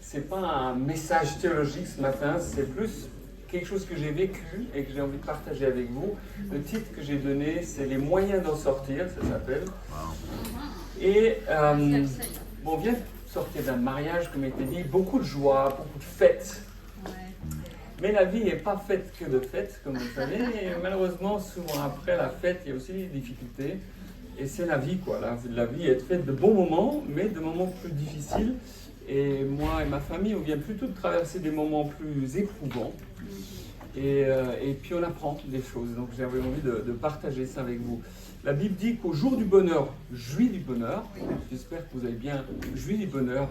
c'est pas un message théologique ce matin, c'est plus quelque chose que j'ai vécu et que j'ai envie de partager avec vous. Le titre que j'ai donné, c'est Les moyens d'en sortir, ça s'appelle. Et bon, on vient de sortir d'un mariage, comme il était dit, beaucoup de joie, beaucoup de fêtes. Mais la vie n'est pas faite que de fêtes, comme vous le savez, et malheureusement, souvent après la fête, il y a aussi des difficultés. Et c'est la vie, quoi. La vie est faite de bons moments, mais de moments plus difficiles. Et moi et ma famille, on vient plutôt de traverser des moments plus éprouvants. Et puis on apprend des choses. Donc j'avais envie de partager ça avec vous. La Bible dit qu'au jour du bonheur, jouis du bonheur. J'espère que vous avez bien joui du bonheur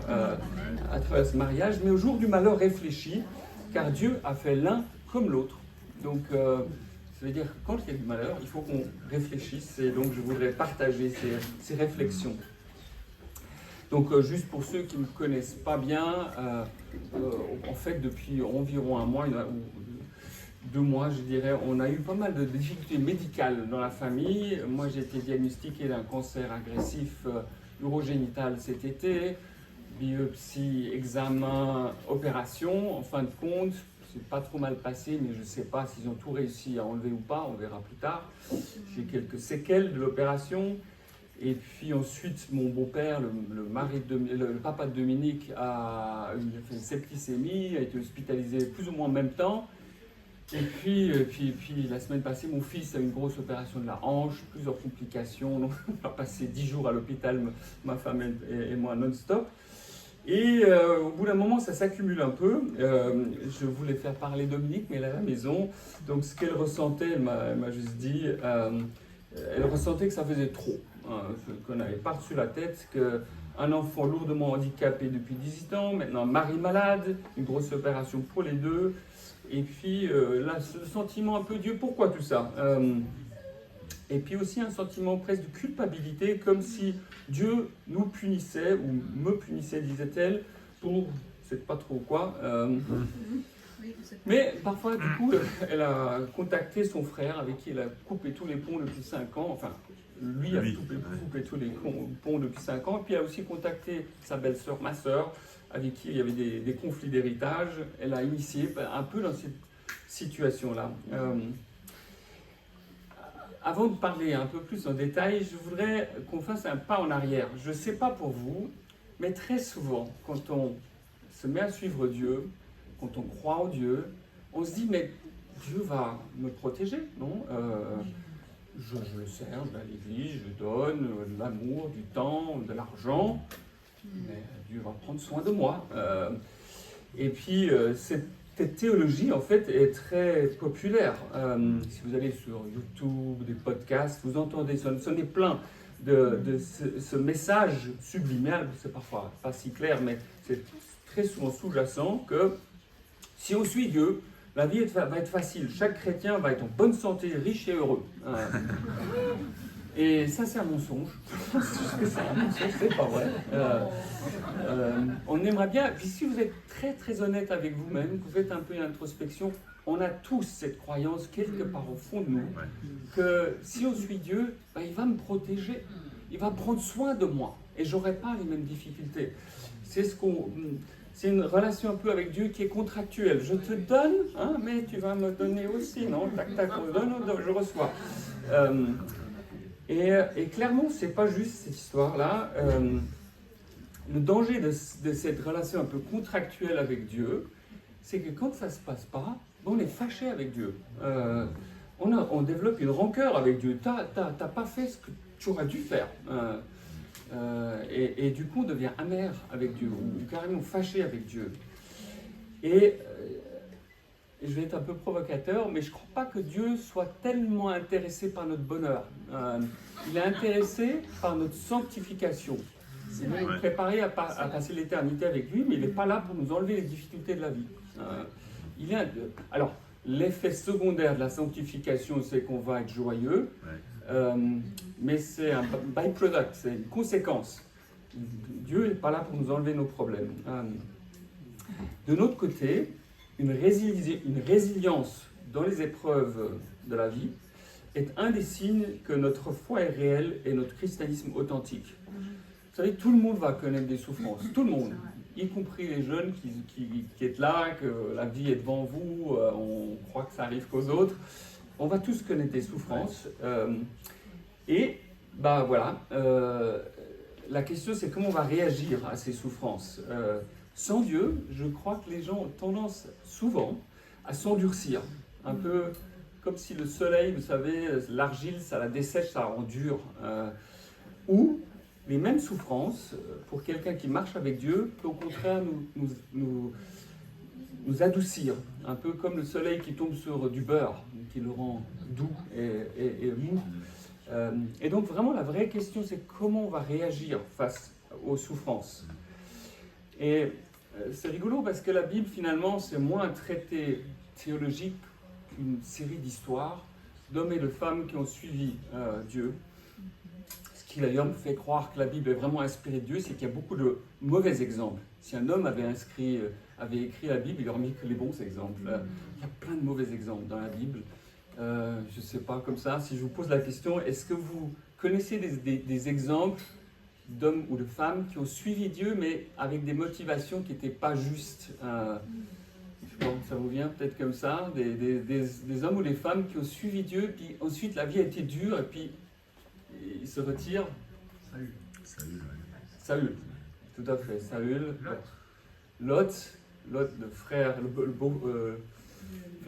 à travers ce mariage. Mais au jour du malheur, réfléchis, car Dieu a fait l'un comme l'autre. Donc ça veut dire que quand il y a du malheur, il faut qu'on réfléchisse. Et donc je voudrais partager ces réflexions. Donc juste pour ceux qui ne me connaissent pas bien, en fait depuis environ un mois, 2 mois je dirais, on a eu pas mal de difficultés médicales dans la famille. Moi j'ai été diagnostiqué d'un cancer agressif urogénital cet été, biopsie, examen, opération. En fin de compte, c'est pas trop mal passé, mais je ne sais pas s'ils ont tout réussi à enlever ou pas, on verra plus tard. J'ai quelques séquelles de l'opération. Et puis ensuite, mon beau-père, le papa de Dominique, fait une septicémie, a été hospitalisé plus ou moins en même temps. Et puis la semaine passée, mon fils a eu une grosse opération de la hanche, plusieurs complications. Donc on a passé 10 jours à l'hôpital, ma femme et moi, non-stop. Et au bout d'un moment, ça s'accumule un peu. Je voulais faire parler Dominique, mais elle est à la maison. Donc ce qu'elle ressentait, elle m'a juste dit, elle ressentait que ça faisait trop. Qu'on n'avait pas reçu la tête, qu'un enfant lourdement handicapé depuis 18 ans, maintenant un mari malade, une grosse opération pour les deux, et puis là, le sentiment un peu Dieu, pourquoi tout ça et puis aussi un sentiment presque de culpabilité, comme si Dieu nous punissait, ou me punissait, disait-elle, pour, c'est pas trop quoi. Mais parfois, du coup, elle a contacté son frère, avec qui elle a coupé tous les ponts depuis 5 ans, enfin, lui a coupé tous les ponts depuis 5 ans, et puis elle a aussi contacté sa belle-sœur, ma sœur, avec qui il y avait des conflits d'héritage. Elle a initié un peu dans cette situation-là. Avant de parler un peu plus en détail, je voudrais qu'on fasse un pas en arrière. Je ne sais pas pour vous, mais très souvent, quand on se met à suivre Dieu, quand on croit en Dieu, on se dit, mais Dieu va me protéger, non je le sers, je vais à l'église, je donne de l'amour, du temps, de l'argent, mais Dieu va prendre soin de moi. Et puis, cette théologie, en fait, est très populaire. Si vous allez sur YouTube, des podcasts, vous entendez sonner plein de ce message subliminal. C'est parfois pas si clair, mais c'est très souvent sous-jacent que si on suit Dieu, la vie va être facile. Chaque chrétien va être en bonne santé, riche et heureux. Et ça, c'est un mensonge. C'est un mensonge, c'est pas vrai. On aimerait bien, puis si vous êtes très très honnête avec vous-même, que vous faites un peu une introspection, on a tous cette croyance quelque part au fond de nous, que si on suit Dieu, ben, il va me protéger, il va prendre soin de moi, et j'aurai pas les mêmes difficultés. C'est une relation un peu avec Dieu qui est contractuelle. Je te donne, hein, mais tu vas me donner aussi, non? Tac, tac, on donne, je reçois. Et clairement, c'est pas juste cette histoire-là. Le danger de cette relation un peu contractuelle avec Dieu, c'est que quand ça se passe pas, on est fâché avec Dieu. On développe une rancœur avec Dieu. T'as pas fait ce que tu aurais dû faire. Et du coup, on devient amer avec Dieu, ou carrément fâché avec Dieu. Et je vais être un peu provocateur, mais je ne crois pas que Dieu soit tellement intéressé par notre bonheur. Il est intéressé par notre sanctification. Il veut nous préparer à passer l'éternité avec lui, mais il n'est pas là pour nous enlever les difficultés de la vie. Alors, l'effet secondaire de la sanctification, c'est qu'on va être joyeux. Mais c'est un byproduct, c'est une conséquence. Dieu n'est pas là pour nous enlever nos problèmes. De notre côté, une résilience dans les épreuves de la vie est un des signes que notre foi est réelle et notre christianisme authentique. Vous savez, tout le monde va connaître des souffrances, tout le monde, y compris les jeunes qui êtes là, que la vie est devant vous, on croit que ça arrive qu'aux autres. On va tous connaître des souffrances. Et, bah voilà, la question c'est comment on va réagir à ces souffrances. Sans Dieu, je crois que les gens ont tendance souvent à s'endurcir, un peu comme si le soleil, vous savez, l'argile, ça la dessèche, ça la rend dure. Ou les mêmes souffrances, pour quelqu'un qui marche avec Dieu, peut au contraire nous adoucir, un peu comme le soleil qui tombe sur du beurre, qui le rend doux et mou. Et donc vraiment la vraie question c'est comment on va réagir face aux souffrances. Et c'est rigolo parce que la Bible finalement c'est moins un traité théologique qu'une série d'histoires d'hommes et de femmes qui ont suivi Dieu. Ce qui d'ailleurs me fait croire que la Bible est vraiment inspirée de Dieu, c'est qu'il y a beaucoup de mauvais exemples. Si un homme avait écrit la Bible, il aurait mis que les bons exemples. Il y a plein de mauvais exemples dans la Bible. Je ne sais pas, comme ça, si je vous pose la question, est-ce que vous connaissez des exemples d'hommes ou de femmes qui ont suivi Dieu, mais avec des motivations qui n'étaient pas justes? Je sais pas, ça vous vient peut-être comme ça, des hommes ou des femmes qui ont suivi Dieu, puis ensuite la vie a été dure, et puis ils se retirent. Saül, tout à fait, Saül. Lot, le frère,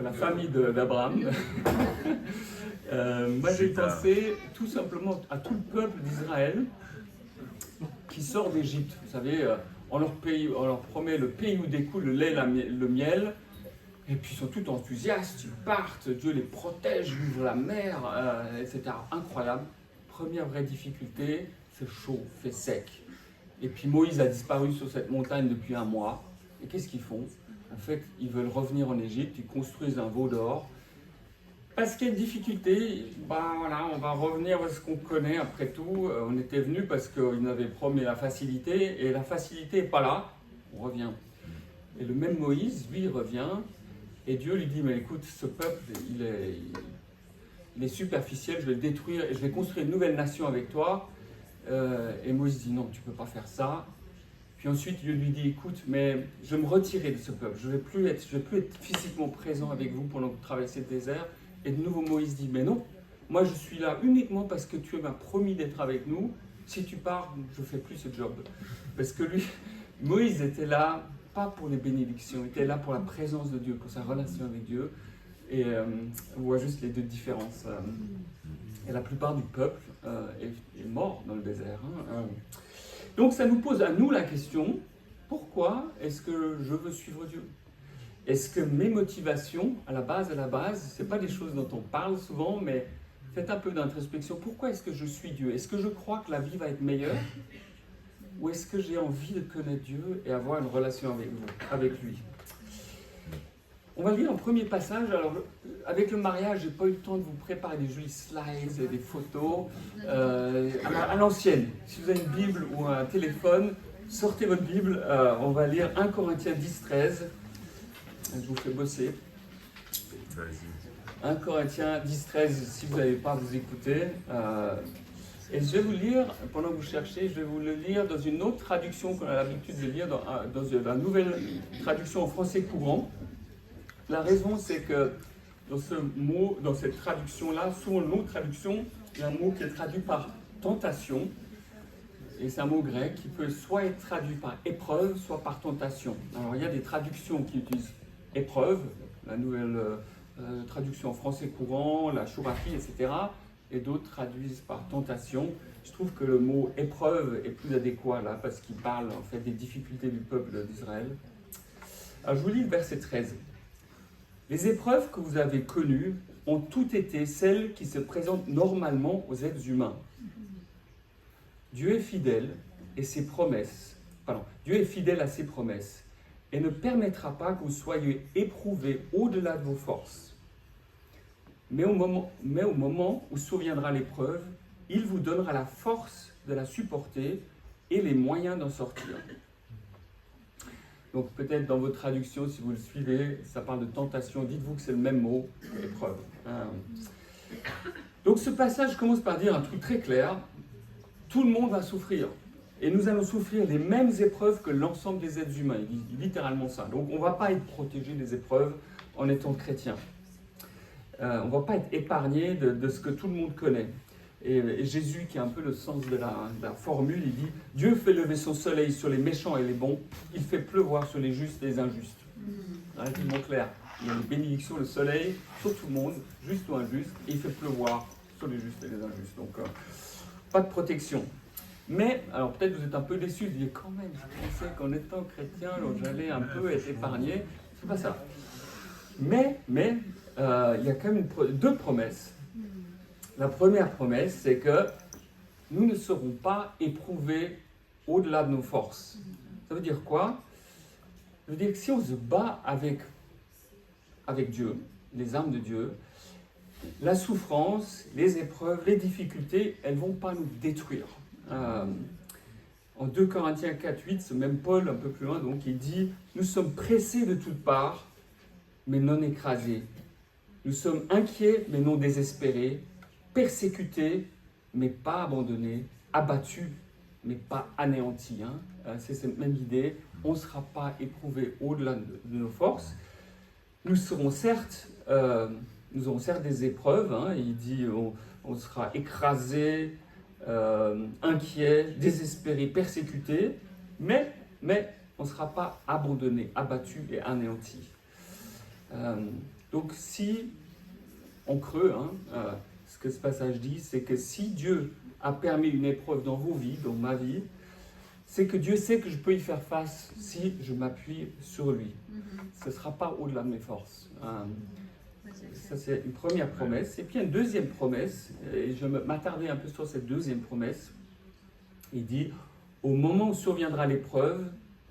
la famille d'Abraham. Moi j'ai pensé tout simplement à tout le peuple d'Israël qui sort d'Égypte. Vous savez, on leur promet le pays où découle le lait et le miel, et puis ils sont tout enthousiastes, ils partent, Dieu les protège, il ouvre la mer, etc. Incroyable. Première vraie difficulté, c'est chaud, fait sec. Et puis Moïse a disparu sur cette montagne depuis un mois. Et qu'est-ce qu'ils font? En fait, ils veulent revenir en Égypte, ils construisent un veau d'or. Parce qu'il y a une difficulté, voilà, on va revenir à ce qu'on connaît après tout. On était venu parce qu'ils nous avaient promis la facilité, et la facilité n'est pas là, on revient. Et le même Moïse, lui, il revient, et Dieu lui dit, mais écoute, ce peuple, il est superficiel, je vais le détruire, et je vais construire une nouvelle nation avec toi. Et Moïse dit, non, tu ne peux pas faire ça. Puis ensuite, Dieu lui dit, écoute, mais je vais me retirer de ce peuple, je ne vais plus être physiquement présent avec vous pendant que vous traversez le désert. Et de nouveau, Moïse dit, mais non, moi je suis là uniquement parce que tu m'as promis d'être avec nous. Si tu pars, je ne fais plus ce job. Parce que lui, Moïse était là, pas pour les bénédictions, il était là pour la présence de Dieu, pour sa relation avec Dieu. Et on voit juste les deux différences. Et la plupart du peuple est mort dans le désert. Donc ça nous pose à nous la question, pourquoi est-ce que je veux suivre Dieu? Est-ce que mes motivations, à la base, ce n'est pas des choses dont on parle souvent, mais faites un peu d'introspection. Pourquoi est-ce que je suis Dieu? Est-ce que je crois que la vie va être meilleure? Ou est-ce que j'ai envie de connaître Dieu et avoir une relation avec lui? On va lire un premier passage. Alors, avec le mariage, je n'ai pas eu le temps de vous préparer des jolis slides et des photos. À l'ancienne, si vous avez une Bible ou un téléphone, sortez votre Bible. On va lire 1 Corinthiens 10, 13. Je vous fais bosser. 1 Corinthiens 10, 13, si vous n'avez pas, vous écoutez. Et je vais vous lire, pendant que vous cherchez, je vais vous le lire dans une autre traduction qu'on a l'habitude de lire, dans la nouvelle traduction en français courant. La raison, c'est que dans cette traduction-là, souvent le mot traduction, il y a un mot qui est traduit par tentation. Et c'est un mot grec qui peut soit être traduit par épreuve, soit par tentation. Alors il y a des traductions qui utilisent épreuve, la nouvelle traduction en français courant, la Chouraki, etc. Et d'autres traduisent par tentation. Je trouve que le mot épreuve est plus adéquat là, parce qu'il parle en fait des difficultés du peuple d'Israël. Alors je vous lis le verset 13. Les épreuves que vous avez connues ont toutes été celles qui se présentent normalement aux êtres humains. Dieu est fidèle à ses promesses et ne permettra pas que vous soyez éprouvés au-delà de vos forces. Mais au moment où surviendra l'épreuve, il vous donnera la force de la supporter et les moyens d'en sortir. Donc peut-être dans votre traduction, si vous le suivez, ça parle de tentation, dites-vous que c'est le même mot, épreuve. Donc ce passage commence par dire un truc très clair, tout le monde va souffrir. Et nous allons souffrir les mêmes épreuves que l'ensemble des êtres humains. Il dit littéralement ça. Donc on ne va pas être protégé des épreuves en étant chrétien. On ne va pas être épargné de ce que tout le monde connaît. Et Jésus, qui a un peu le sens de la formule, il dit « Dieu fait lever son soleil sur les méchants et les bons, il fait pleuvoir sur les justes et les injustes. » C'est tellement clair. Il y a une bénédiction, le soleil, sur tout le monde, juste ou injuste, et il fait pleuvoir sur les justes et les injustes. Donc, pas de protection. Mais, alors peut-être vous êtes un peu déçus, vous dites quand même, je pensais qu'en étant chrétien, j'allais un peu être épargné. C'est pas ça. Mais il y a quand même deux promesses. La première promesse, c'est que nous ne serons pas éprouvés au-delà de nos forces. Ça veut dire quoi? Ça veut dire que si on se bat avec Dieu, les armes de Dieu, la souffrance, les épreuves, les difficultés, elles ne vont pas nous détruire. En 2 Corinthiens 4, 8, ce même Paul, un peu plus loin, donc, il dit « Nous sommes pressés de toutes parts, mais non écrasés. Nous sommes inquiets, mais non désespérés. Persécutés, mais pas abandonnés. Abattus, mais pas anéantis. » C'est cette même idée. On ne sera pas éprouvé au-delà de nos forces. Nous aurons certes des épreuves. Il dit on sera écrasé, inquiet, désespéré, persécuté, mais on ne sera pas abandonné, abattu et anéanti. Donc si on creux, ce que ce passage dit, c'est que si Dieu a permis une épreuve dans vos vies, dans ma vie, c'est que Dieu sait que je peux y faire face si je m'appuie sur lui. Ce ne sera pas au-delà de mes forces. Ça, c'est une première promesse. Et puis, une deuxième promesse, et je vais m'attarder un peu sur cette deuxième promesse. Il dit, au moment où surviendra l'épreuve,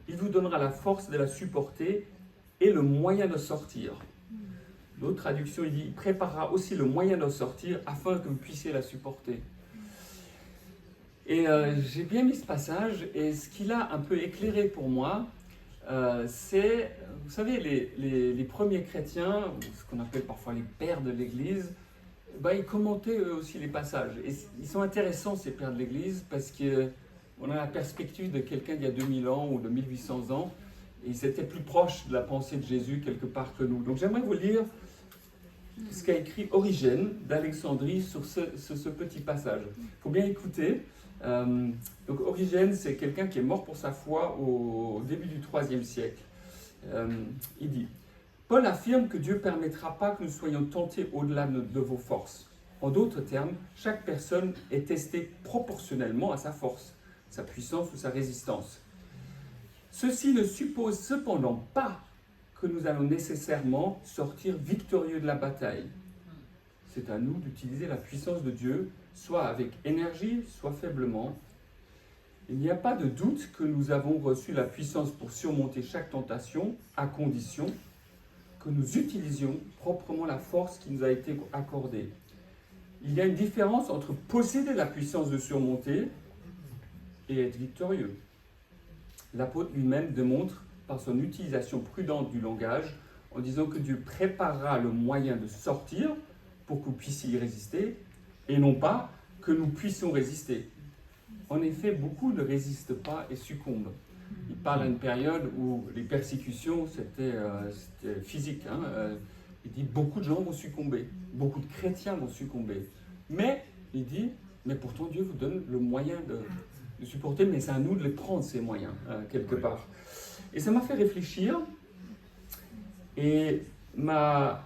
il vous donnera la force de la supporter et le moyen de sortir. L'autre traduction, il dit, il préparera aussi le moyen de sortir afin que vous puissiez la supporter. Et j'ai bien mis ce passage, et ce qu'il a un peu éclairé pour moi, c'est, vous savez, les premiers chrétiens, ce qu'on appelle parfois les pères de l'Église, ils commentaient eux aussi les passages. Et ils sont intéressants, ces pères de l'Église, parce qu'on a la perspective de quelqu'un d'il y a 2000 ans ou de 1800 ans, et ils étaient plus proches de la pensée de Jésus quelque part que nous. Donc j'aimerais vous lire ce qu'a écrit Origène d'Alexandrie sur ce petit passage. Il faut bien écouter. Donc Origène, c'est quelqu'un qui est mort pour sa foi au début du IIIe siècle. Il dit « Paul affirme que Dieu ne permettra pas que nous soyons tentés au-delà de vos forces. En d'autres termes, chaque personne est testée proportionnellement à sa force, sa puissance ou sa résistance. Ceci ne suppose cependant pas que nous allons nécessairement sortir victorieux de la bataille. C'est à nous d'utiliser la puissance de Dieu, soit avec énergie, soit faiblement. Il n'y a pas de doute que nous avons reçu la puissance pour surmonter chaque tentation, à condition que nous utilisions proprement la force qui nous a été accordée. Il y a une différence entre posséder la puissance de surmonter et être victorieux. L'apôtre lui-même démontre par son utilisation prudente du langage en disant que Dieu préparera le moyen de sortir pour que vous puissiez y résister et non pas que nous puissions résister. En effet, beaucoup ne résistent pas et succombent. Il parle à une période où les persécutions, c'était physique. Il dit beaucoup de gens vont succomber, beaucoup de chrétiens vont succomber. Mais, il dit, mais pourtant Dieu vous donne le moyen de supporter, mais c'est à nous de les prendre, ces moyens, quelque part. Et ça m'a fait réfléchir, et m'a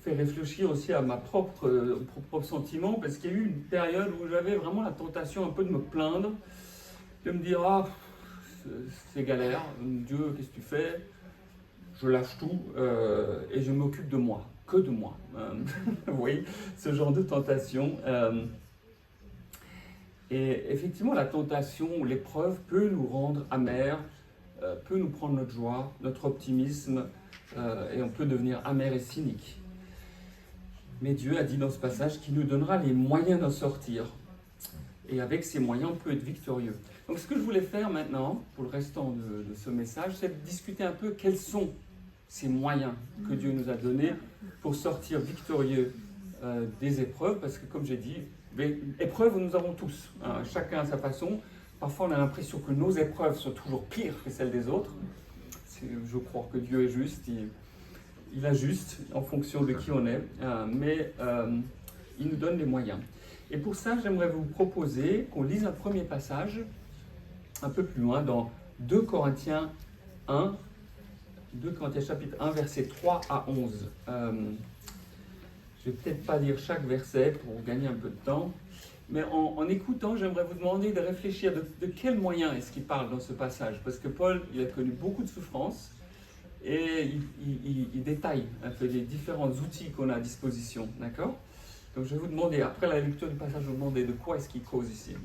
fait réfléchir aussi à ma propre sentiment, parce qu'il y a eu une période où j'avais vraiment la tentation un peu de me plaindre, de me dire, ah, c'est galère, Dieu, qu'est-ce que tu fais? Je lâche tout et je m'occupe de moi, que de moi. Vous voyez, ce genre de tentation. Et effectivement, la tentation, l'épreuve peut nous rendre amers, peut nous prendre notre joie, notre optimisme, et on peut devenir amer et cynique. Mais Dieu a dit dans ce passage qu'il nous donnera les moyens d'en sortir. Et avec ces moyens, on peut être victorieux. Donc ce que je voulais faire maintenant, pour le restant de ce message, c'est de discuter un peu quels sont ces moyens que Dieu nous a donnés pour sortir victorieux des épreuves. Parce que comme j'ai dit, épreuves nous avons tous, chacun à sa façon. Parfois, on a l'impression que nos épreuves sont toujours pires que celles des autres. Je crois que Dieu est juste, il ajuste en fonction de qui on est, mais il nous donne les moyens. Et pour ça, j'aimerais vous proposer qu'on lise un premier passage, un peu plus loin, dans 2 Corinthiens 1, 2 Corinthiens chapitre 1, versets 3 à 11. Je ne vais peut-être pas lire chaque verset pour gagner un peu de temps, mais en écoutant, j'aimerais vous demander de réfléchir de quels moyens est-ce qu'il parle dans ce passage. Parce que Paul, il a connu beaucoup de souffrances et il détaille un peu les différents outils qu'on a à disposition. D'accord ? Donc je vais vous demander, après la lecture du passage, je vais vous demander de quoi est-ce qu'il cause ici.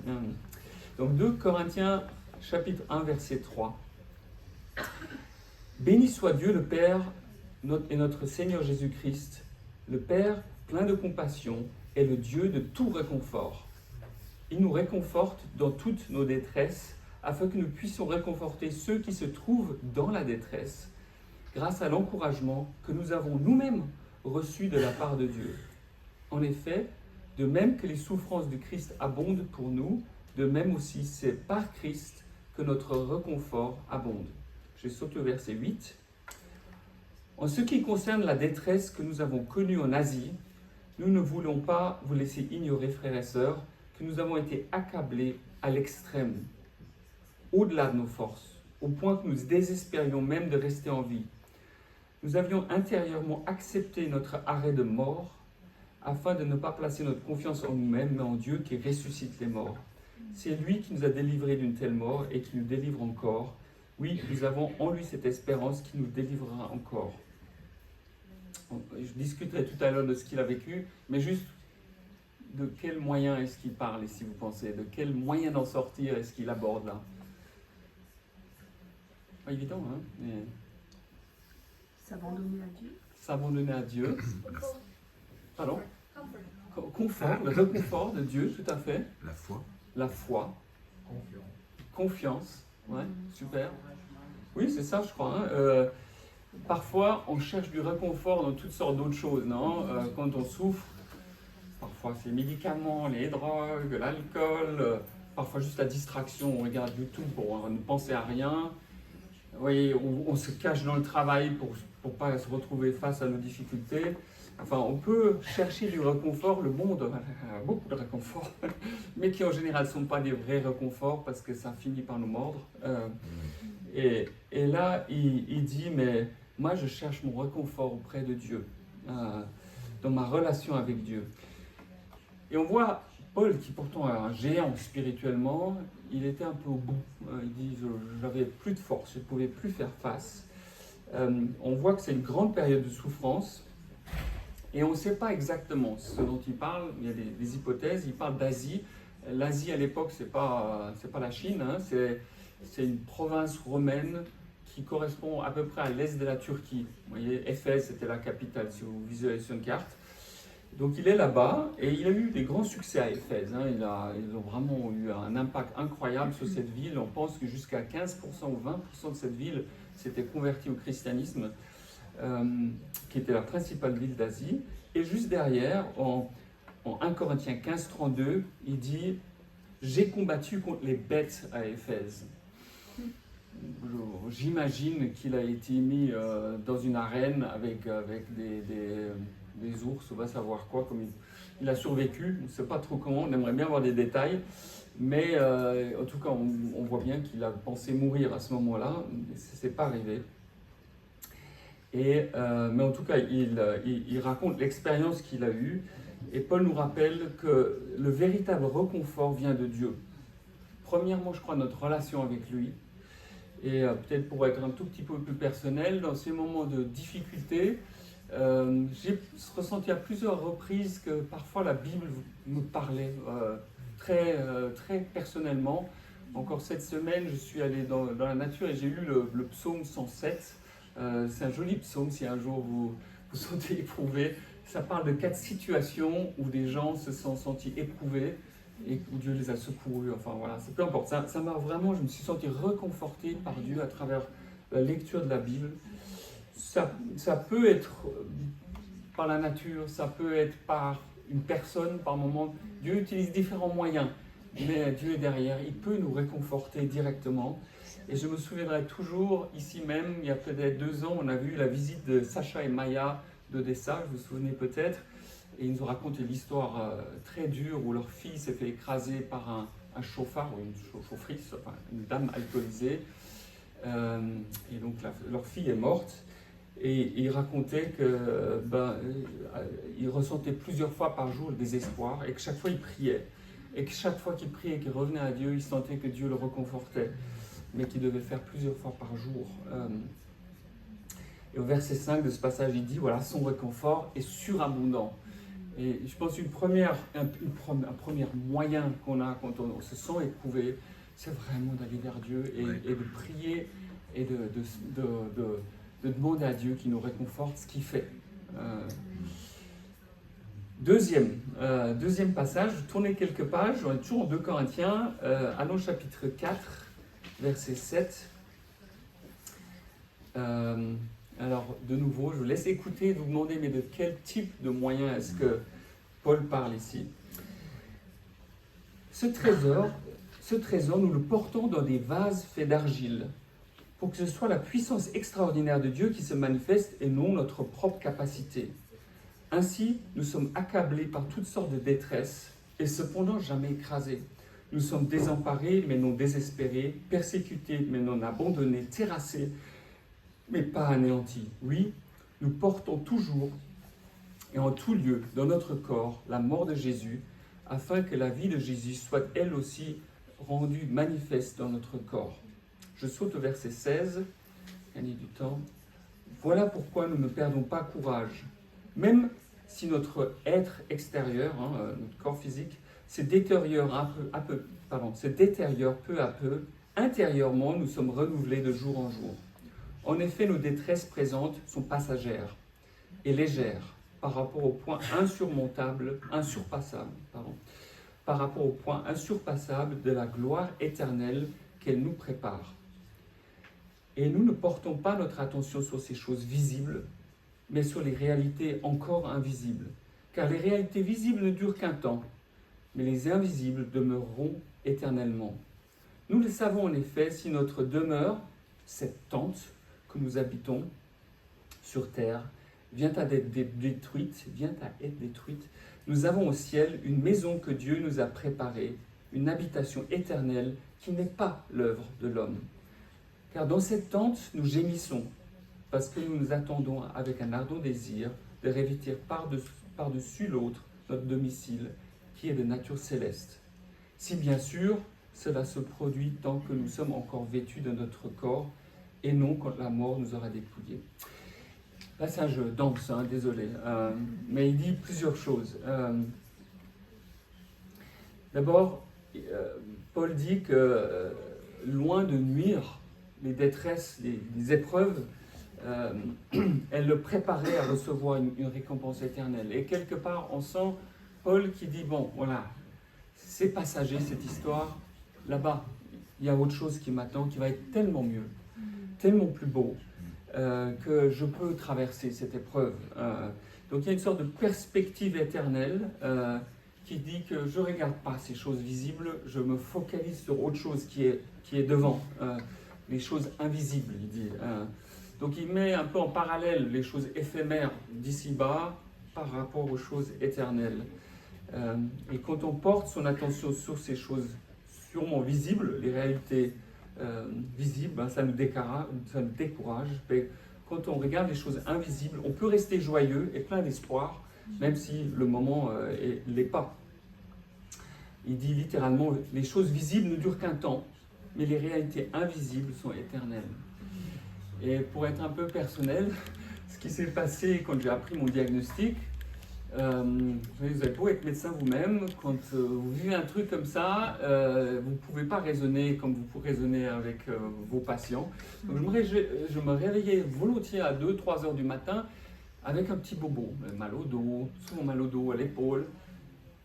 Donc 2 Corinthiens chapitre 1, verset 3. Béni soit Dieu le Père et notre Seigneur Jésus-Christ, le Père plein de compassion et le Dieu de tout réconfort. Il nous réconforte dans toutes nos détresses, afin que nous puissions réconforter ceux qui se trouvent dans la détresse, grâce à l'encouragement que nous avons nous-mêmes reçu de la part de Dieu. En effet, de même que les souffrances de Christ abondent pour nous, de même aussi c'est par Christ que notre réconfort abonde. Je saute au verset 8. En ce qui concerne la détresse que nous avons connue en Asie, nous ne voulons pas vous laisser ignorer, frères et sœurs, que nous avons été accablés à l'extrême, au-delà de nos forces, au point que nous désespérions même de rester en vie. Nous avions intérieurement accepté notre arrêt de mort, afin de ne pas placer notre confiance en nous-mêmes, mais en Dieu qui ressuscite les morts. C'est lui qui nous a délivrés d'une telle mort et qui nous délivre encore. Oui, nous avons en lui cette espérance qui nous délivrera encore. Je discuterai tout à l'heure de ce qu'il a vécu, mais juste de quels moyens est-ce qu'il parle ici, vous pensez? De quels moyens d'en sortir est-ce qu'il aborde là? Pas évident, hein? Mais... S'abandonner à Dieu. S'abandonner à Dieu. Pardon? Confort, le réconfort de Dieu, tout à fait. La foi. La foi. Confiance. Ouais, super. Oui, c'est ça, je crois. Hein. Parfois, on cherche du réconfort dans toutes sortes d'autres choses, non? Quand on souffre, parfois c'est les médicaments, les drogues, l'alcool, parfois juste la distraction, on regarde YouTube pour ne penser à rien. Vous voyez, on se cache dans le travail pour ne pas se retrouver face à nos difficultés. Enfin, on peut chercher du réconfort, le monde a beaucoup de réconfort, mais qui en général ne sont pas des vrais réconforts parce que ça finit par nous mordre. Et là, il dit, mais moi je cherche mon réconfort auprès de Dieu, dans ma relation avec Dieu. Et on voit Paul, qui pourtant est un géant spirituellement, il était un peu au bout. Il dit, j'avais plus de force, je ne pouvais plus faire face. On voit que c'est une grande période de souffrance. Et on ne sait pas exactement ce dont il parle. Il y a des hypothèses. Il parle d'Asie. L'Asie à l'époque, c'est pas la Chine. Hein. C'est une province romaine qui correspond à peu près à l'est de la Turquie. Vous voyez, Éphèse, c'était la capitale, si vous visualisez sur une carte. Donc il est là-bas et il a eu des grands succès à Éphèse. Hein. Ils ont vraiment eu un impact incroyable sur cette ville. On pense que jusqu'à 15% ou 20% de cette ville s'était convertie au christianisme. Qui était la principale ville d'Asie. Et juste derrière, en 1 Corinthiens 15, 32, il dit « J'ai combattu contre les bêtes à Éphèse ». J'imagine qu'il a été mis dans une arène avec des ours, on va savoir quoi, comme il a survécu, on ne sait pas trop comment, on aimerait bien avoir des détails, mais en tout cas, on voit bien qu'il a pensé mourir à ce moment-là, mais ça n'est pas arrivé. Mais en tout cas, il raconte l'expérience qu'il a eue. Et Paul nous rappelle que le véritable réconfort vient de Dieu. Premièrement, je crois, notre relation avec lui. Et peut-être pour être un tout petit peu plus personnel, dans ces moments de difficulté, j'ai ressenti à plusieurs reprises que parfois la Bible me parlait très personnellement. Encore cette semaine, je suis allé dans la nature et j'ai lu le psaume 107. C'est un joli psaume si un jour vous vous sentez éprouvé. Ça parle de 4 situations où des gens se sont sentis éprouvés et où Dieu les a secourus. Enfin voilà, c'est peu importe. Ça m'a vraiment, je me suis senti réconforté par Dieu à travers la lecture de la Bible. Ça peut être par la nature, ça peut être par une personne, par moment. Dieu utilise différents moyens. mais Dieu est derrière, il peut nous réconforter directement. Et je me souviendrai toujours, ici même, il y a peut-être 2 ans, on a vu la visite de Sacha et Maya d'Odessa, vous vous souvenez peut-être, et ils nous ont raconté l'histoire très dure où leur fille s'est fait écraser par un chauffard ou une chaufferisse, enfin une dame alcoolisée, et donc leur fille est morte. Et il racontait qu'il ressentait plusieurs fois par jour le désespoir et que chaque fois il priait. Et que chaque fois qu'il priait et qu'il revenait à Dieu, il sentait que Dieu le réconfortait, mais qu'il devait faire plusieurs fois par jour. Et au verset 5 de ce passage, il dit, voilà, son réconfort est surabondant. Et je pense un premier moyen qu'on a quand on se sent éprouvé, c'est vraiment d'aller vers Dieu et de prier et de demander à Dieu qu'il nous réconforte ce qu'il fait. Deuxième passage, tournez quelques pages, on est toujours en 2 Corinthiens, allons au chapitre 4, verset 7. Alors, de nouveau, je vous laisse écouter et vous demander, mais de quel type de moyen est-ce que Paul parle ici? Ce trésor, nous le portons dans des vases faits d'argile, pour que ce soit la puissance extraordinaire de Dieu qui se manifeste et non notre propre capacité. Ainsi, nous sommes accablés par toutes sortes de détresses et cependant jamais écrasés. Nous sommes désemparés mais non désespérés, persécutés mais non abandonnés, terrassés mais pas anéantis. Oui, nous portons toujours et en tout lieu dans notre corps la mort de Jésus, afin que la vie de Jésus soit elle aussi rendue manifeste dans notre corps. Je saute au verset 16, gagner du temps. Voilà pourquoi nous ne perdons pas courage. Même si notre être extérieur, notre corps physique, se détériore peu à peu, intérieurement, nous sommes renouvelés de jour en jour. En effet, nos détresses présentes sont passagères et légères par rapport au point insurpassable de la gloire éternelle qu'elle nous prépare. Et nous ne portons pas notre attention sur ces choses visibles, mais sur les réalités encore invisibles. Car les réalités visibles ne durent qu'un temps, mais les invisibles demeureront éternellement. Nous le savons en effet, si notre demeure, cette tente que nous habitons sur terre, vient à être détruite, nous avons au ciel une maison que Dieu nous a préparée, une habitation éternelle qui n'est pas l'œuvre de l'homme. Car dans cette tente, nous gémissons, parce que nous nous attendons avec un ardent désir de revêtir par-dessus l'autre notre domicile, qui est de nature céleste. Si bien sûr, cela se produit tant que nous sommes encore vêtus de notre corps, et non quand la mort nous aura dépouillés. Passage dense, désolé, mais il dit plusieurs choses. D'abord, Paul dit que loin de nuire, les détresses, les épreuves, elles le préparaient à recevoir une récompense éternelle. Et quelque part, on sent Paul qui dit, bon, voilà, c'est passager cette histoire, là-bas, il y a autre chose qui m'attend, qui va être tellement mieux, tellement plus beau, que je peux traverser cette épreuve. Donc il y a une sorte de perspective éternelle qui dit que je ne regarde pas ces choses visibles, je me focalise sur autre chose qui est devant, les choses invisibles, il dit. Donc il met un peu en parallèle les choses éphémères d'ici-bas par rapport aux choses éternelles. Et quand on porte son attention sur ces choses sûrement visibles, les réalités visibles, ça nous décourage. Mais quand on regarde les choses invisibles, on peut rester joyeux et plein d'espoir, même si le moment ne l'est pas. Il dit littéralement, les choses visibles ne durent qu'un temps, mais les réalités invisibles sont éternelles. Et pour être un peu personnel, ce qui s'est passé quand j'ai appris mon diagnostic, vous avez beau être médecin vous-même, quand vous vivez un truc comme ça, vous ne pouvez pas raisonner comme vous pouvez raisonner avec vos patients. Donc je me réveillais volontiers à 2-3 heures du matin avec un petit bobo, mal au dos, souvent mal au dos, à l'épaule,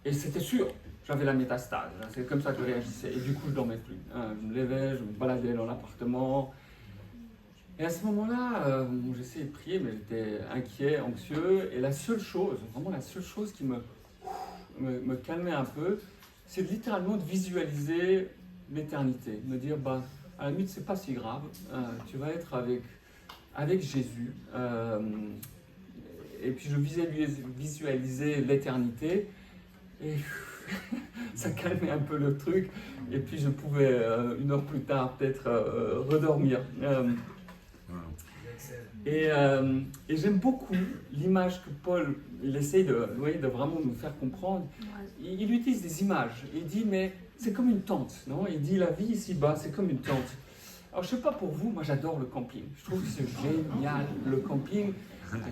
et c'était sûr, j'avais la métastase, c'est comme ça que je réagissais, et du coup je ne dormais plus. Je me levais, je me baladais dans l'appartement. Et à ce moment-là, j'essayais de prier, mais j'étais inquiet, anxieux. Et la seule chose, vraiment la seule chose qui me calmait un peu, c'est littéralement de visualiser l'éternité. Me dire, bah, à la limite, c'est pas si grave. Tu vas être avec Jésus. Et puis je visualisais l'éternité. Et ça calmait un peu le truc. Et puis je pouvais, 1 heure plus tard, peut-être redormir. Et j'aime beaucoup l'image que Paul, il essaye de vraiment nous faire comprendre. Il utilise des images. Il dit, mais c'est comme une tente, non? Il dit, la vie ici-bas, c'est comme une tente. Alors, je ne sais pas pour vous, moi j'adore le camping. Je trouve que c'est génial, le camping.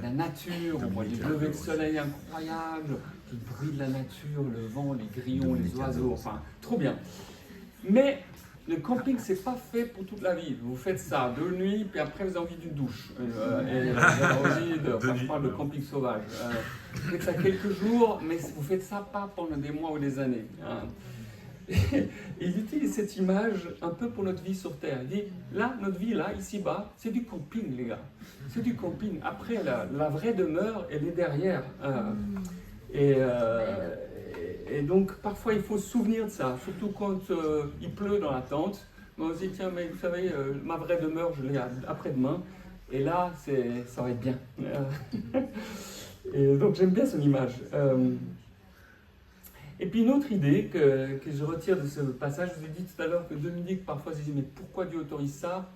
La nature, on voit les levées de soleil incroyables, le bruit de la nature, le vent, les grillons, les oiseaux, enfin, trop bien. Mais le camping, c'est pas fait pour toute la vie. Vous faites ça 2 nuits, puis après vous avez envie d'une douche. Et vous avez envie de... Enfin, je parle de camping sauvage. Vous faites ça quelques jours, mais vous faites ça pas pendant des mois ou des années. Il utilise cette image un peu pour notre vie sur Terre. Il dit, là, notre vie, là, ici-bas, c'est du camping, les gars. C'est du camping. Après, la vraie demeure, elle est derrière. Et donc, parfois, il faut se souvenir de ça, surtout quand il pleut dans la tente. On se dit, tiens, mais vous savez, ma vraie demeure, je l'ai après-demain. Et là, ça va être bien. Et donc, j'aime bien son image. Et puis une autre idée que je retire de ce passage, je vous ai dit tout à l'heure que Dominique parfois se dit, mais pourquoi Dieu autorise ça?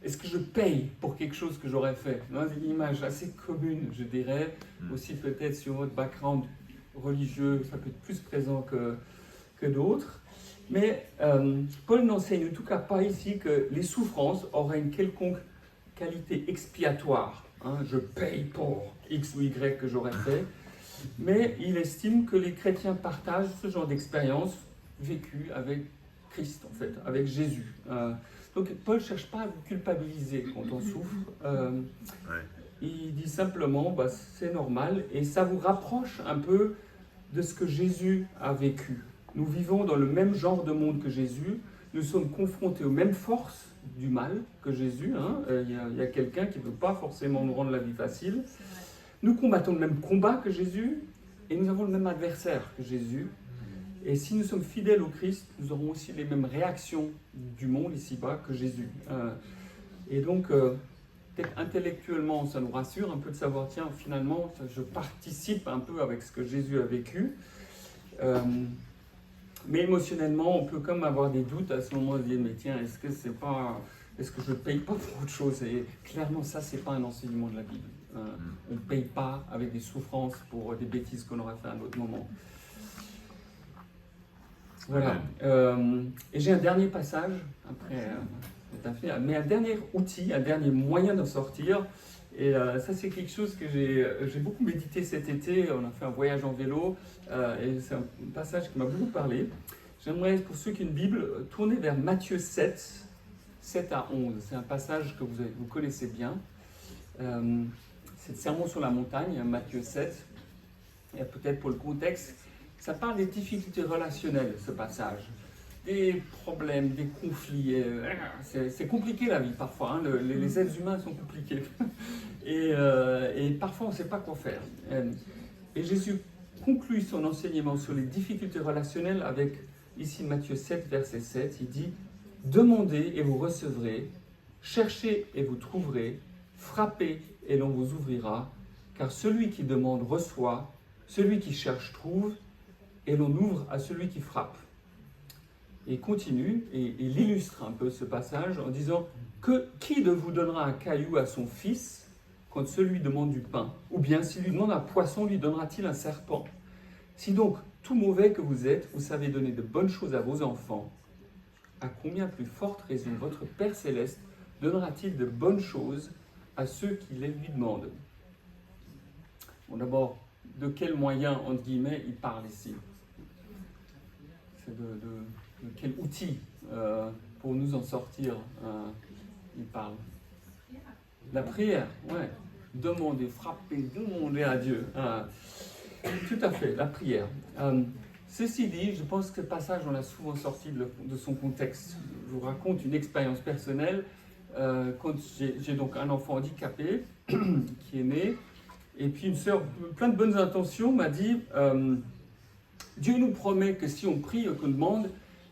Est-ce que je paye pour quelque chose que j'aurais fait? C'est une image assez commune, je dirais, aussi peut-être sur votre background religieux, ça peut être plus présent que d'autres. Mais Paul n'enseigne en tout cas pas ici que les souffrances auraient une quelconque qualité expiatoire. Je paye pour X ou Y que j'aurais fait. Mais il estime que les chrétiens partagent ce genre d'expérience vécue avec Christ, en fait, avec Jésus. Donc Paul ne cherche pas à vous culpabiliser quand on souffre. Il dit simplement, bah, c'est normal, et ça vous rapproche un peu de ce que Jésus a vécu. Nous vivons dans le même genre de monde que Jésus, nous sommes confrontés aux mêmes forces du mal que Jésus. Il y a quelqu'un qui ne veut pas forcément nous rendre la vie facile. Nous combattons le même combat que Jésus et nous avons le même adversaire que Jésus. Et si nous sommes fidèles au Christ, nous aurons aussi les mêmes réactions du monde ici-bas que Jésus. Et donc, peut-être intellectuellement, ça nous rassure un peu de savoir, tiens, finalement, je participe un peu avec ce que Jésus a vécu. Mais émotionnellement, on peut comme avoir des doutes à ce moment, de dire, mais tiens, est-ce que je ne paye pas pour autre chose? Et clairement, ça, ce n'est pas un enseignement de la Bible. On ne paye pas avec des souffrances pour des bêtises qu'on aurait fait à un autre moment. Voilà. Et j'ai un dernier passage, après, mais un dernier outil, un dernier moyen d'en sortir. Et ça, c'est quelque chose que j'ai beaucoup médité cet été. On a fait un voyage en vélo. Et c'est un passage qui m'a beaucoup parlé. J'aimerais, pour ceux qui ont une Bible, tourner vers Matthieu 7, 7 à 11. C'est un passage que vous connaissez bien. C'est le Sermon sur la montagne, Matthieu 7. Et peut-être pour le contexte, ça parle des difficultés relationnelles, ce passage. Des problèmes, des conflits. C'est compliqué la vie parfois. Les êtres humains sont compliqués. Et parfois on ne sait pas quoi faire. Et Jésus conclut son enseignement sur les difficultés relationnelles avec, ici Matthieu 7, verset 7. Il dit « Demandez et vous recevrez, cherchez et vous trouverez, frappez et l'on vous ouvrira, car celui qui demande reçoit, celui qui cherche trouve, et l'on ouvre à celui qui frappe. » Et il continue, et il illustre un peu ce passage en disant « Qui de vous donnera un caillou à son fils quand celui demande du pain? Ou bien s'il lui demande un poisson, lui donnera-t-il un serpent? Si donc, tout mauvais que vous êtes, vous savez donner de bonnes choses à vos enfants, à combien plus forte raison votre Père Céleste donnera-t-il de bonnes choses à ceux qui les lui demandent? » Bon, d'abord, de quels moyens, entre guillemets, il parle ici? C'est de quel outil pour nous en sortir il parle? La prière, ouais. Demander, frapper, demander à Dieu. Tout à fait, la prière. Ceci dit, je pense que ce passage, on l'a souvent sorti de son contexte. Je vous raconte une expérience personnelle. Quand j'ai donc un enfant handicapé qui est né, et puis une sœur, plein de bonnes intentions, m'a dit Dieu nous promet que si on prie et qu'on demande,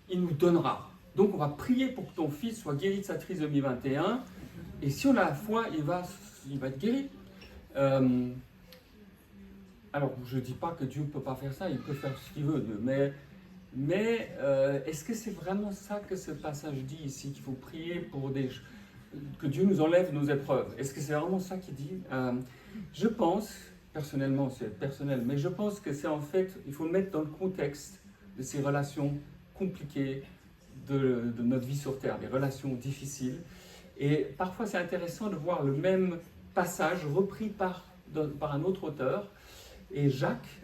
il nous donnera. Donc on va prier pour que ton fils soit guéri de sa trisomie 21, et si on a la foi, il va être guéri. Alors je ne dis pas que Dieu ne peut pas faire ça, il peut faire ce qu'il veut, Dieu, mais est-ce que c'est vraiment ça que ce passage dit ici, qu'il faut prier pour que Dieu nous enlève nos épreuves? Est-ce que c'est vraiment ça qu'il dit? Je pense, personnellement, c'est personnel, mais je pense que c'est en fait, il faut le mettre dans le contexte de ces relations compliquées de notre vie sur Terre, des relations difficiles. Et parfois c'est intéressant de voir le même passage repris par un autre auteur. Et Jacques,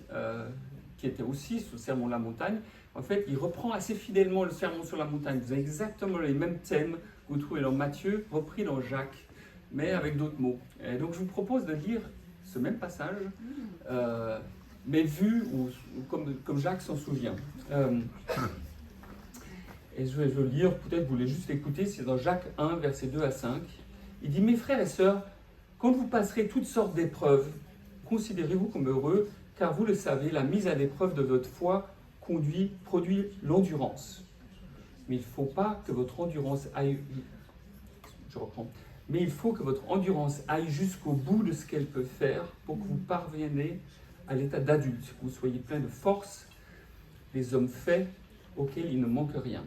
qui était aussi sous le Sermon de la montagne, en fait, il reprend assez fidèlement le Sermon sur la montagne. Vous avez exactement les mêmes thèmes que vous trouvez dans Matthieu, repris dans Jacques, mais avec d'autres mots. Et donc je vous propose de lire ce même passage, mais vu comme Jacques s'en souvient. Et je vais le lire, peut-être vous voulez juste l'écouter, c'est dans Jacques 1, versets 2 à 5. Il dit « Mes frères et sœurs, quand vous passerez toutes sortes d'épreuves, considérez-vous comme heureux, car vous le savez, la mise à l'épreuve de votre foi produit l'endurance. Mais il faut que votre endurance aille jusqu'au bout de ce qu'elle peut faire pour que vous parveniez à l'état d'adulte, que vous soyez plein de force, des hommes faits auxquels il ne manque rien.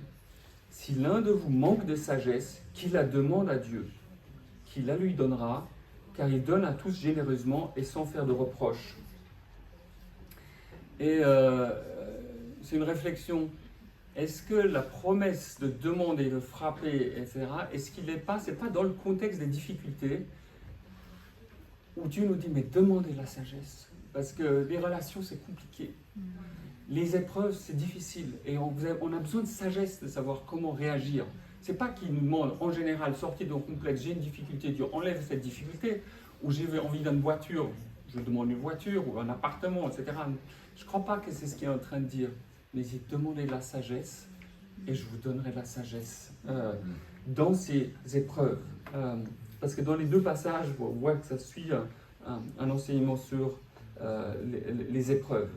Si l'un de vous manque de sagesse, qu'il la demande à Dieu, qu'il la lui donnera, car il donne à tous généreusement et sans faire de reproches. » Et c'est une réflexion. Est-ce que la promesse de demander, de frapper, etc., est-ce qu'il n'est pas, c'est pas dans le contexte des difficultés où Dieu nous dit, mais demandez la sagesse, parce que les relations, c'est compliqué. Les épreuves, c'est difficile, et on a besoin de sagesse, de savoir comment réagir. C'est pas qu'il nous demande, en général, sortez d'un complexe, j'ai une difficulté, Dieu enlève cette difficulté, ou j'ai envie d'une voiture, je demande une voiture, ou un appartement, etc. Je ne crois pas que c'est ce qu'il est en train de dire. Mais il demandez la sagesse, et je vous donnerai la sagesse dans ces épreuves. Parce que dans les deux passages, on voit que ça suit un enseignement sur les épreuves.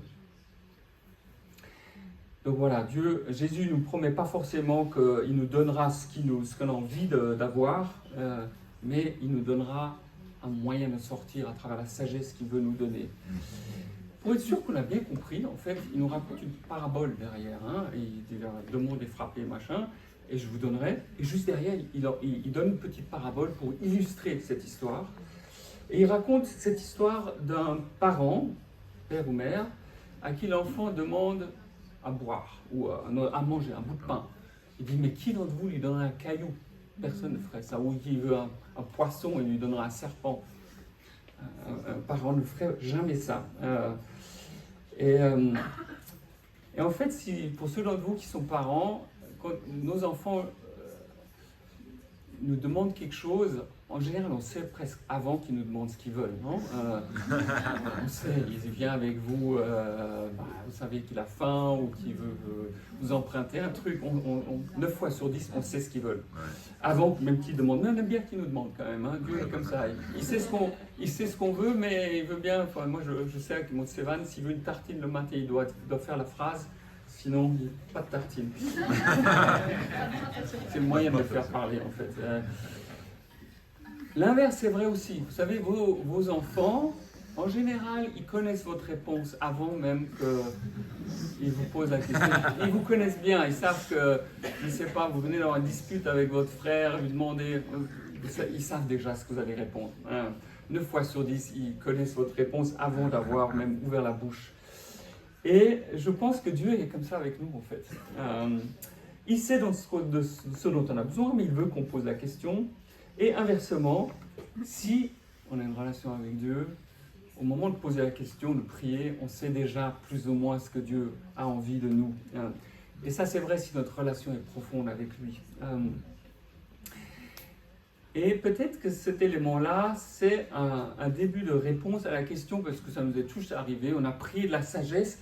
Donc voilà, Jésus ne nous promet pas forcément qu'il nous donnera ce qu'on a envie d'avoir, mais il nous donnera un moyen de sortir à travers la sagesse qu'il veut nous donner. Pour être sûr qu'on a bien compris, en fait, il nous raconte une parabole derrière, et il dit « demandez, frappez, machin », et je vous donnerai. Et juste derrière, il donne une petite parabole pour illustrer cette histoire. Et il raconte cette histoire d'un parent, père ou mère, à qui l'enfant demande à boire ou à manger, un bout de pain. Il dit, mais qui d'entre vous lui donnera un caillou? Personne ne ferait ça. Ou qui veut un poisson et lui donnera un serpent. Un parent ne ferait jamais ça. Et en fait, pour ceux d'entre vous qui sont parents, quand nos enfants nous demandent quelque chose, en général, on sait presque avant qu'ils nous demandent ce qu'ils veulent, non? On sait, il vient avec vous, vous savez qu'il a faim ou qu'il veut vous emprunter un truc. 9 fois sur 10, on sait ce qu'ils veulent. Ouais. Avant même qu'ils demandent, mais on aime bien qu'ils nous demandent quand même. Dieu est comme ça. Il sait ce qu'on veut, mais il veut bien. Enfin, moi, je sais que mon Sévan, s'il veut une tartine le matin, il doit faire la phrase. Sinon, pas de tartine. C'est le moyen de le faire parler, en fait. L'inverse est vrai aussi. Vous savez, vos enfants, en général, ils connaissent votre réponse avant même qu'ils vous posent la question. Ils vous connaissent bien. Ils savent que, je ne sais pas, vous venez dans une dispute avec votre frère, lui demandez, ils savent déjà ce que vous allez répondre. 9 fois sur 10, ils connaissent votre réponse avant d'avoir même ouvert la bouche. Et je pense que Dieu est comme ça avec nous, en fait. Il sait ce dont on a besoin, mais il veut qu'on pose la question. Et inversement, si on a une relation avec Dieu, au moment de poser la question, de prier, on sait déjà plus ou moins ce que Dieu a envie de nous. Et ça, c'est vrai si notre relation est profonde avec lui. Et peut-être que cet élément-là, c'est un début de réponse à la question, parce que ça nous est tous arrivé. On a prié de la sagesse,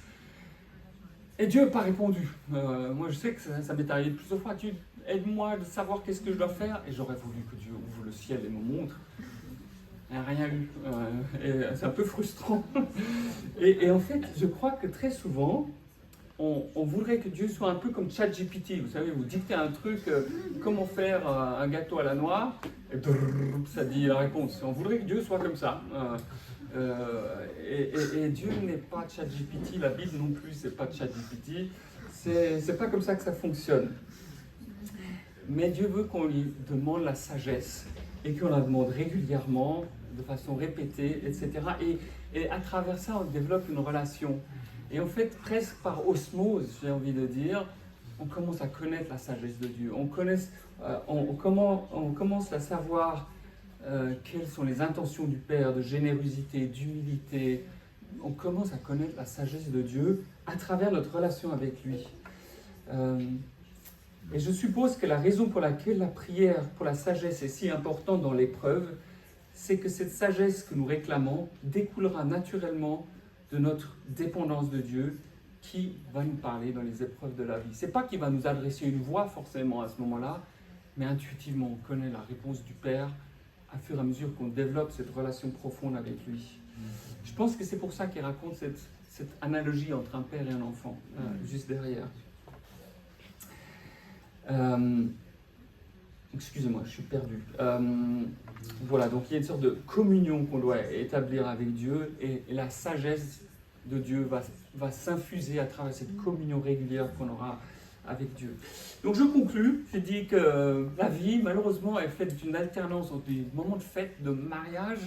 et Dieu n'a pas répondu. Moi, je sais que ça m'est arrivé plusieurs fois. Dieu, aide-moi de savoir qu'est-ce que je dois faire. Et j'aurais voulu que Dieu ouvre le ciel et me montre. Il n'y a rien eu. Et c'est un peu frustrant. Et en fait, je crois que très souvent, on voudrait que Dieu soit un peu comme ChatGPT. Vous savez, vous dictez un truc, comment faire un gâteau à la noix, et drrr, ça dit la réponse. On voudrait que Dieu soit comme ça. Et Dieu n'est pas ChatGPT, la Bible non plus, c'est pas ChatGPT. C'est pas comme ça que ça fonctionne. Mais Dieu veut qu'on lui demande la sagesse et qu'on la demande régulièrement, de façon répétée, etc. Et à travers ça, on développe une relation. Et en fait, presque par osmose, j'ai envie de dire, on commence à connaître la sagesse de Dieu. On commence à savoir quelles sont les intentions du Père, de générosité, d'humilité. On commence à connaître la sagesse de Dieu à travers notre relation avec lui. Et je suppose que la raison pour laquelle la prière pour la sagesse est si importante dans l'épreuve, c'est que cette sagesse que nous réclamons découlera naturellement de notre dépendance de Dieu qui va nous parler dans les épreuves de la vie. Ce n'est pas qu'il va nous adresser une voix forcément à ce moment-là, mais intuitivement, on connaît la réponse du Père à fur et à mesure qu'on développe cette relation profonde avec lui. Je pense que c'est pour ça qu'il raconte cette analogie entre un père et un enfant, juste derrière. Excusez-moi, je suis perdu. Voilà, donc il y a une sorte de communion qu'on doit établir avec Dieu et la sagesse de Dieu va s'infuser à travers cette communion régulière qu'on aura avec Dieu. Donc je conclus, je dis que la vie, malheureusement, est faite d'une alternance entre des moments de fête, de mariage,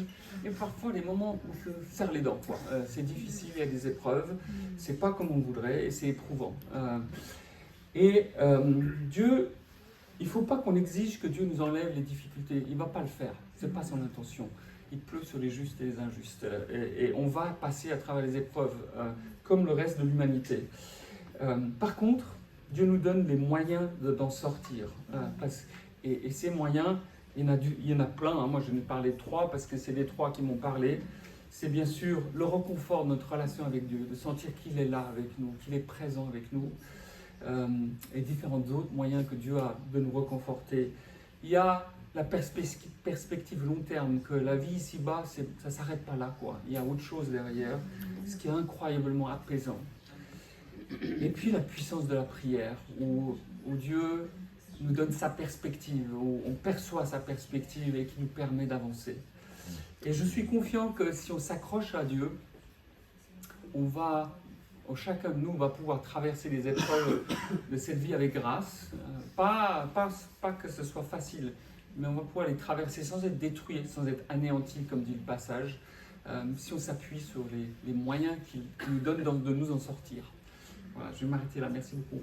et parfois des moments où il faut serre les dents. C'est difficile, il y a des épreuves, c'est pas comme on voudrait et c'est éprouvant. Dieu, il ne faut pas qu'on exige que Dieu nous enlève les difficultés, il ne va pas le faire, ce n'est pas son intention. Il pleut sur les justes et les injustes, et on va passer à travers les épreuves, comme le reste de l'humanité. Par contre, Dieu nous donne les moyens d'en sortir. Et ces moyens, il y en a plein. Hein. Moi, je n'ai parlé de 3 parce que c'est les 3 qui m'ont parlé. C'est bien sûr le réconfort de notre relation avec Dieu, de sentir qu'il est là avec nous, qu'il est présent avec nous, et différents autres moyens que Dieu a de nous réconforter. Il y a la perspective long terme, que la vie ici-bas, ça ne s'arrête pas là, quoi. Il y a autre chose derrière, ce qui est incroyablement apaisant. Et puis la puissance de la prière, où Dieu nous donne sa perspective, où on perçoit sa perspective et qui nous permet d'avancer. Et je suis confiant que si on s'accroche à Dieu, chacun de nous va pouvoir traverser les épreuves de cette vie avec grâce. Pas que ce soit facile, mais on va pouvoir les traverser sans être détruit, sans être anéanti, comme dit le passage, si on s'appuie sur les moyens qu'il nous donne de nous en sortir. Voilà, je vais m'arrêter là. Merci beaucoup.